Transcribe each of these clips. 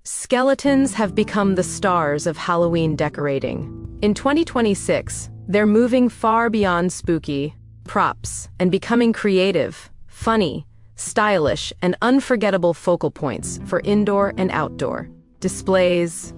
Skeletons have become the stars of Halloween decorating. In 2026, they're moving far beyond spooky props and becoming creative, funny, stylish, and unforgettable focal points for indoor and outdoor displays.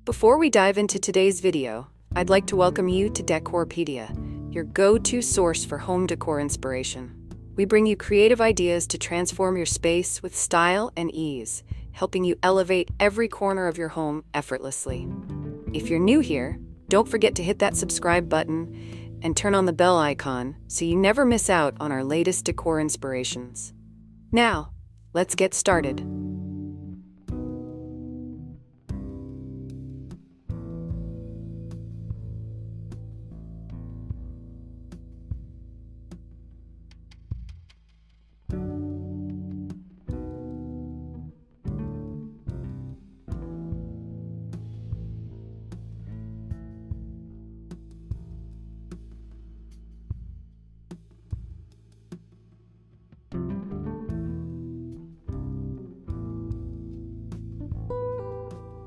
Before we dive into today's video, I'd like to welcome you to Decorpediya, your go-to source for home decor inspiration. We bring you creative ideas to transform your space with style and ease, helping you elevate every corner of your home effortlessly. If you're new here, don't forget to hit that subscribe button and turn on the bell icon so you never miss out on our latest decor inspirations. Now, let's get started.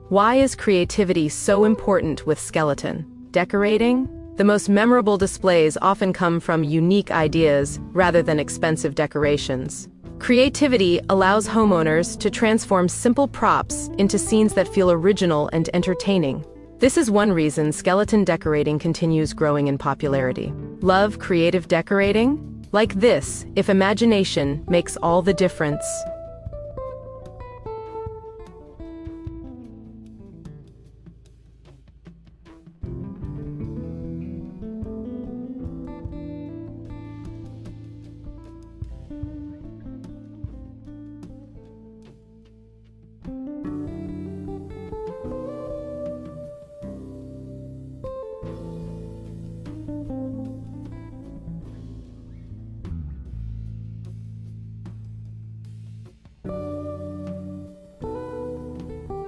Why is creativity so important with skeleton decorating? The most memorable displays often come from unique ideas rather than expensive decorations. Creativity allows homeowners to transform simple props into scenes that feel original and entertaining. This is one reason skeleton decorating continues growing in popularity. Love creative decorating? Like this, if imagination makes all the difference.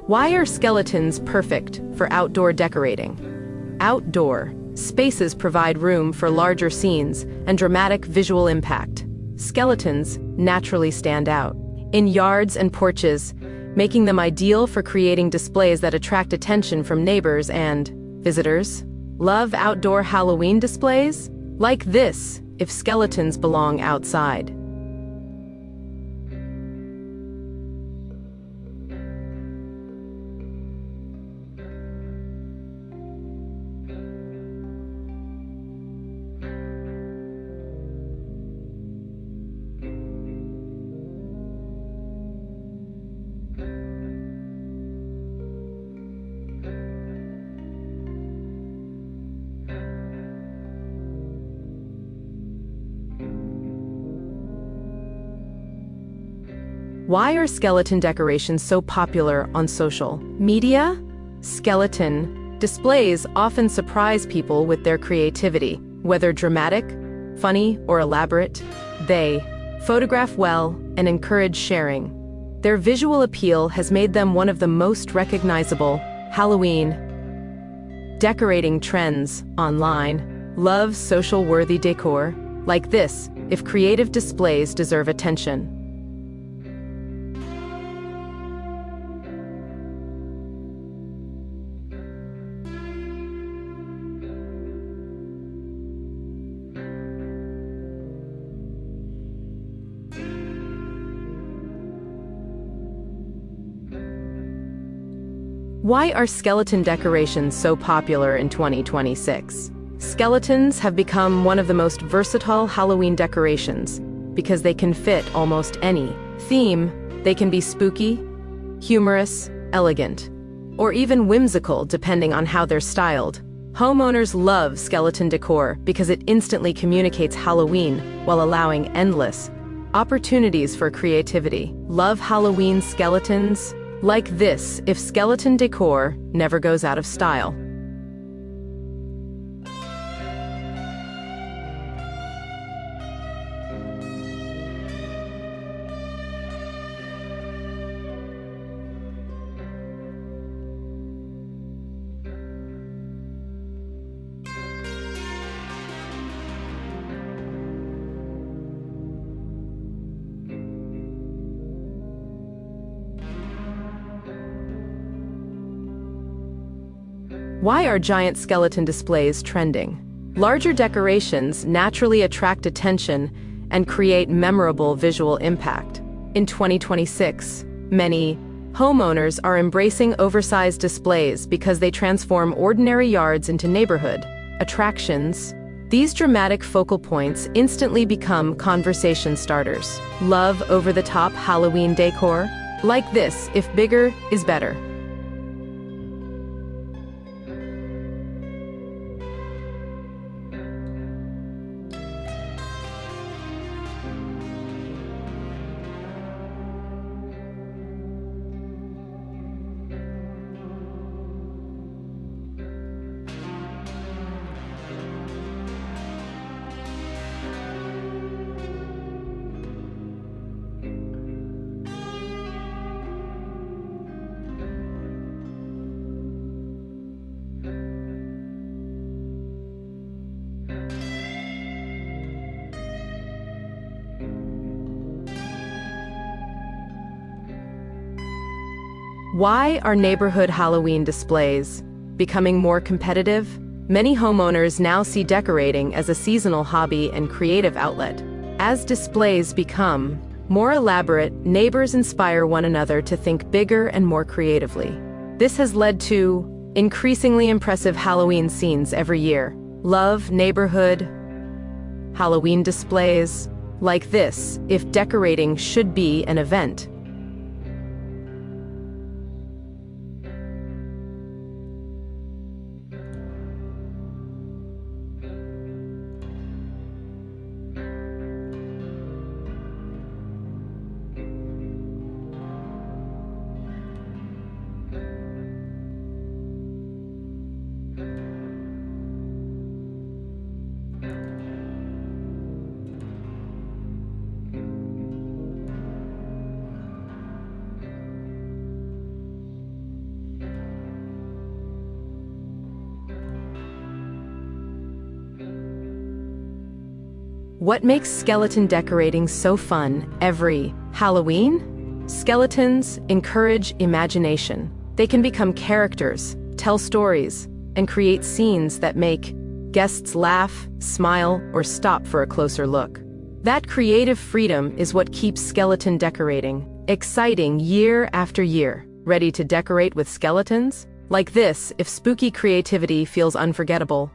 Why are skeletons perfect for outdoor decorating? Outdoor spaces provide room for larger scenes and dramatic visual impact. Skeletons naturally stand out in yards and porches, making them ideal for creating displays that attract attention from neighbors and visitors. Love outdoor Halloween displays? Like this, if skeletons belong outside. Why are skeleton decorations so popular on social media? Skeleton displays often surprise people with their creativity. Whether dramatic, funny, or elaborate, they photograph well and encourage sharing. Their visual appeal has made them one of the most recognizable Halloween decorating trends online. Love social-worthy decor? Like this, if creative displays deserve attention. Why are skeleton decorations so popular in 2026? Skeletons have become one of the most versatile Halloween decorations because they can fit almost any theme. They can be spooky, humorous, elegant, or even whimsical depending on how they're styled. Homeowners love skeleton decor because it instantly communicates Halloween while allowing endless opportunities for creativity. Love Halloween skeletons? Like this, if skeleton decor never goes out of style. Why are giant skeleton displays trending? Larger decorations naturally attract attention and create memorable visual impact. In 2026, many homeowners are embracing oversized displays because they transform ordinary yards into neighborhood attractions. These dramatic focal points instantly become conversation starters. Love over-the-top Halloween decor? Like this, if bigger is better. Why are neighborhood Halloween displays becoming more competitive? Many homeowners now see decorating as a seasonal hobby and creative outlet. As displays become more elaborate, neighbors inspire one another to think bigger and more creatively. This has led to increasingly impressive Halloween scenes every year. Love neighborhood Halloween displays like this, if decorating should be an event. What makes skeleton decorating so fun every Halloween? Skeletons encourage imagination. They can become characters, tell stories, and create scenes that make guests laugh, smile, or stop for a closer look. That creative freedom is what keeps skeleton decorating exciting year after year. Ready to decorate with skeletons? Like this, if spooky creativity feels unforgettable.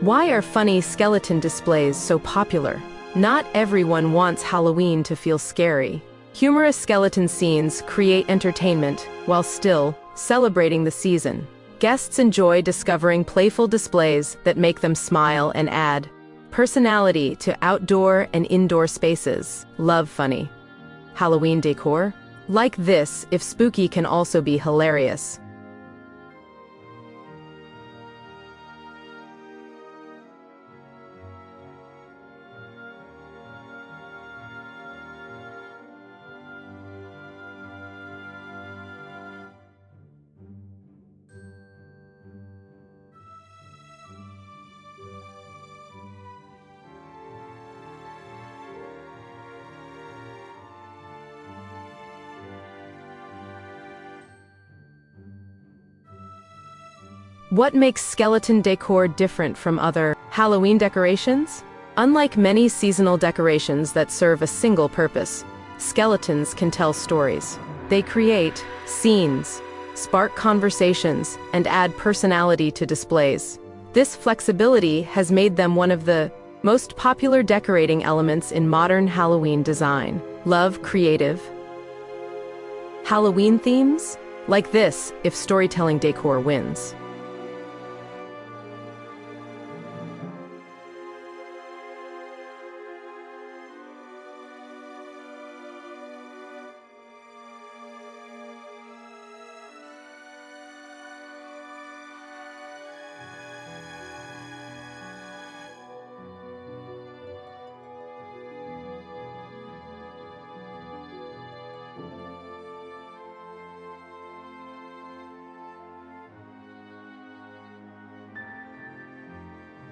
Why are funny skeleton displays so popular? Not everyone wants Halloween to feel scary. Humorous skeleton scenes create entertainment while still celebrating the season. Guests enjoy discovering playful displays that make them smile and add personality to outdoor and indoor spaces. Love funny Halloween decor? Like this, if spooky can also be hilarious. What makes skeleton decor different from other Halloween decorations? Unlike many seasonal decorations that serve a single purpose, skeletons can tell stories. They create scenes, spark conversations, and add personality to displays. This flexibility has made them one of the most popular decorating elements in modern Halloween design. Love creative Halloween themes? Like this, if storytelling decor wins.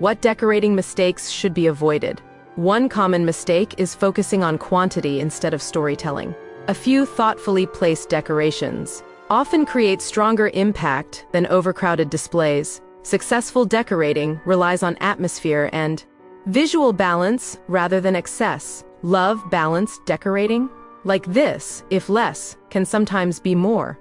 What decorating mistakes should be avoided? One common mistake is focusing on quantity instead of storytelling. A few thoughtfully placed decorations often create stronger impact than overcrowded displays. Successful decorating relies on atmosphere and visual balance rather than excess. Love balanced decorating? Like this, if less, can sometimes be more.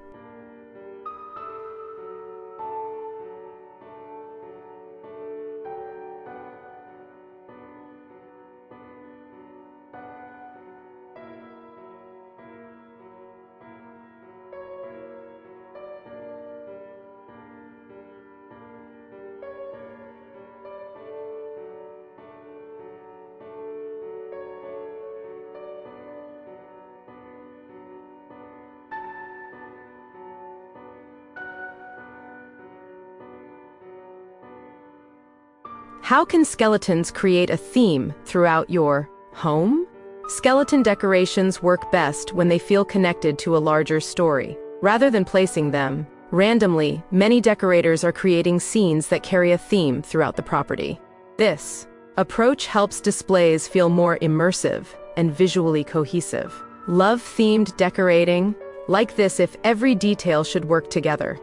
How can skeletons create a theme throughout your home? Skeleton decorations work best when they feel connected to a larger story. Rather than placing them randomly, many decorators are creating scenes that carry a theme throughout the property. This approach helps displays feel more immersive and visually cohesive. Love-themed decorating, like this if every detail should work together.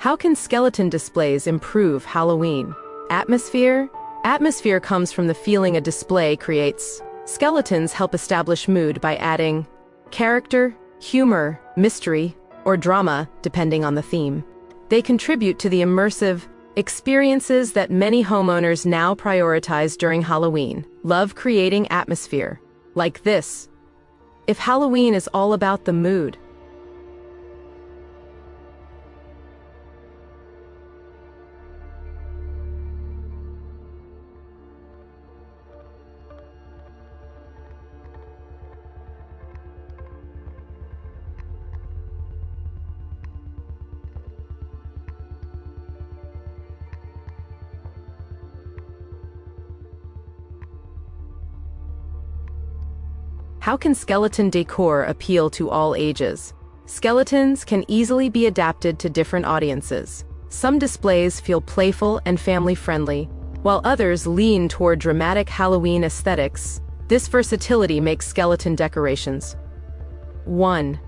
How can skeleton displays improve Halloween? Atmosphere? Atmosphere comes from the feeling a display creates. Skeletons help establish mood by adding character, humor, mystery, or drama, depending on the theme. They contribute to the immersive experiences that many homeowners now prioritize during Halloween. Love creating atmosphere. Like this. If Halloween is all about the mood, how can skeleton decor appeal to all ages? Skeletons can easily be adapted to different audiences. Some displays feel playful and family-friendly, while others lean toward dramatic Halloween aesthetics. This versatility makes skeleton decorations one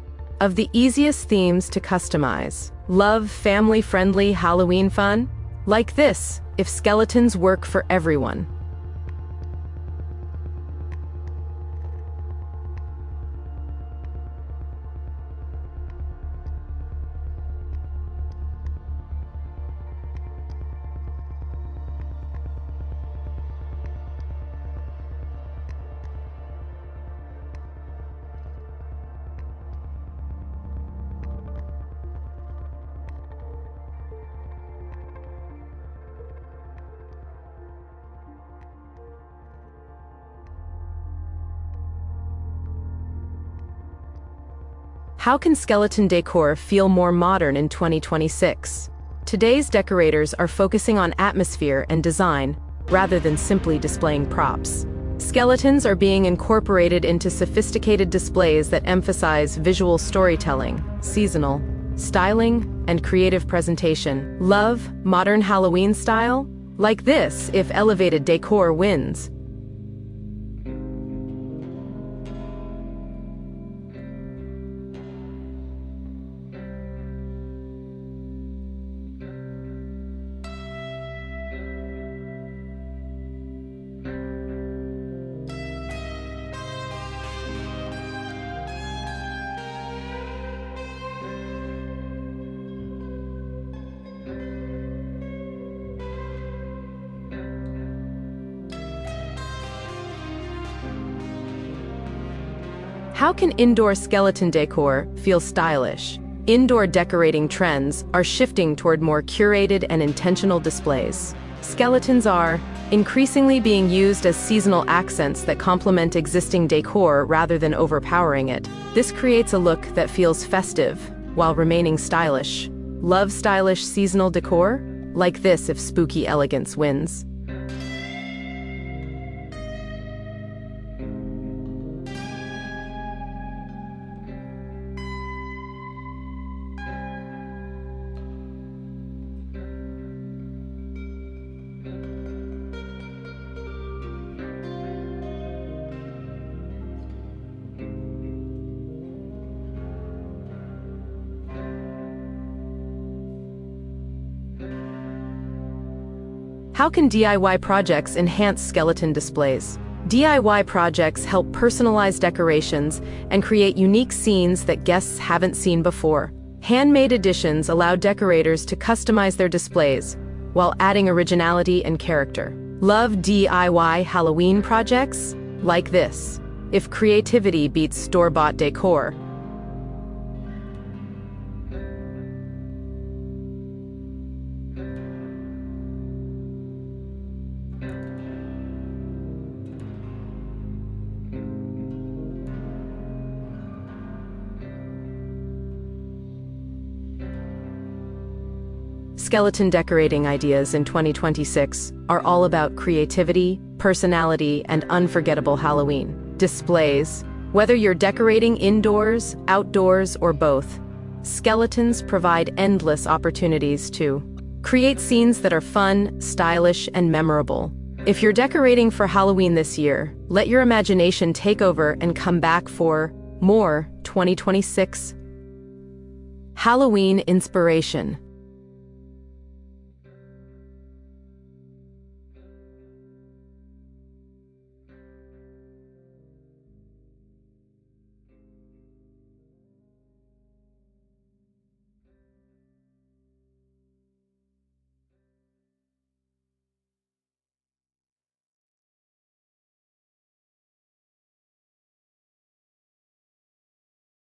of the easiest themes to customize. Love family-friendly Halloween fun? Like this, if skeletons work for everyone. How can skeleton decor feel more modern in 2026? Today's decorators are focusing on atmosphere and design rather than simply displaying props. Skeletons are being incorporated into sophisticated displays that emphasize visual storytelling, seasonal styling, and creative presentation. Love modern Halloween style? Like this, if elevated decor wins. How can indoor skeleton decor feel stylish? indoor decorating trends are shifting toward more curated and intentional displays. Skeletons are increasingly being used as seasonal accents that complement existing decor rather than overpowering it. This creates a look that feels festive while remaining stylish. Love stylish seasonal decor? Like this if spooky elegance wins. How can DIY projects enhance skeleton displays? DIY projects help personalize decorations and create unique scenes that guests haven't seen before. Handmade additions allow decorators to customize their displays while adding originality and character. Love DIY Halloween projects? Like this, if creativity beats store-bought decor. Skeleton decorating ideas in 2026 are all about creativity, personality, and unforgettable Halloween displays. Whether you're decorating indoors, outdoors, or both, skeletons provide endless opportunities to create scenes that are fun, stylish, and memorable. If you're decorating for Halloween this year, let your imagination take over and come back for more 2026 Halloween inspiration.